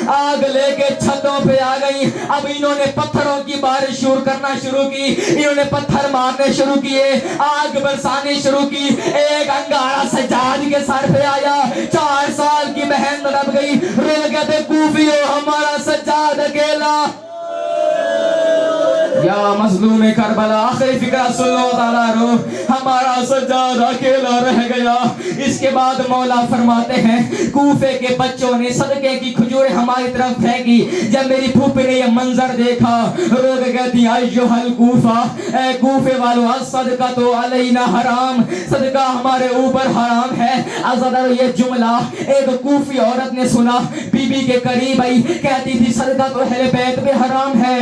آگ لے کے چھتوں پہ آ گئی. اب انہوں نے پتھروں کی بارش شروع کرنا شروع کی، انہوں نے پتھر مارنے شروع کیے، آگ برسانے شروع کی. ایک انگارہ سجاد کے سر پہ آیا، 4 سال کی بہن تڑپ گئی، رو کہتے کوفیو ہمارا سجاد اکیلا. یا مظلوم کربلا آخری فکرہ سن لو تعالیٰ رو، ہمارا سجاد اکیلا رہ گیا. اس کے بعد مولا فرماتے ہیں کوفے کے بچوں نے صدقے کی کھجوریں ہماری طرف پھینکی. جب میری پھوپھی نے یہ منظر دیکھا رو کے کہتی ایھا الکوفہ، اے کوفے والو الصدقہ تو علینا حرام، صدقہ ہمارے اوپر حرام ہے. عزادار یہ جملہ ایک کوفی عورت نے سنا، بی بی کے قریب آئی، کہتی تھی صدقہ تو اہل بیت پہ حرام ہے.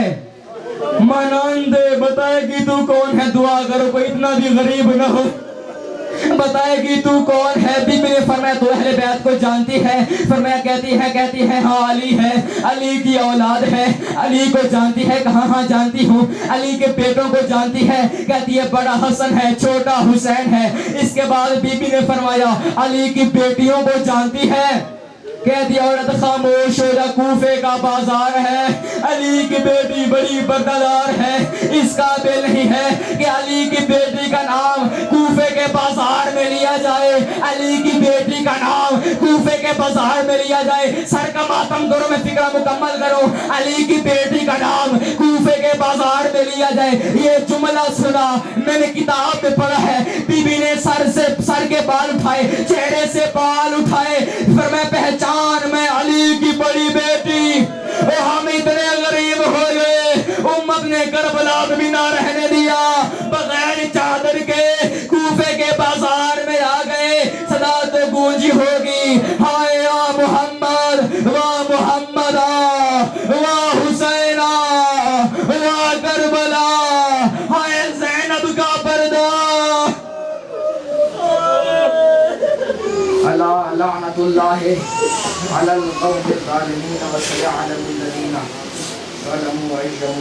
منان دے بتائے گی تو کون ہے، دعا کرو کوئی اتنا بھی غریب نہ ہو، بتائے گی تو کون ہے. بی بی نے فرمایا تو اہل بیت کو جانتی ہے؟ فرمایا کہتی ہے ہاں علی ہے، علی کی اولاد ہے، علی کو جانتی ہے؟ کہاں ہاں جانتی ہوں. علی کے بیٹوں کو جانتی ہے؟ کہتی ہے بڑا حسن ہے، چھوٹا حسین ہے. اس کے بعد بی بی نے فرمایا علی کی بیٹیوں کو جانتی ہے؟ کہتی عورت خاموش ہو جا، کوفے کا بازار ہے، علی کی بیٹی بڑی بردار ہے، اس قابل نہیں ہے کہ علی کی بیٹی کا نام کوفے کے بازار میں لیا جائے، علی کی بیٹی کا نام کوفے کے بازار میں لیا جائے. سر کا ماتم کرو، میں فکرہ مکمل کرو، علی کی بیٹی کا نام کوفے کے بازار میں لیا جائے. یہ جملہ سنا میں نے کتاب میں پڑھا ہے. بی بی نے سر کے بال اٹھائے، چہرے سے بال اٹھائے، پھر میں پہچان میں علی کی بڑی بیٹی. ہم اتنے غریب ہو گئے امت نے کربلا بھی نہ رہنے دیا، بغیر چادر کے کوفے کے بازار میں آ گئے. صدا تو گونجی ہوگی ہائے یا محمد وا محمدا وا حسینا وا کربلا، ہائے زینب کا پردہ. اللہ لعنت اللہ علی القوم الظالمین وسيعلم الذین ظلموا أيهم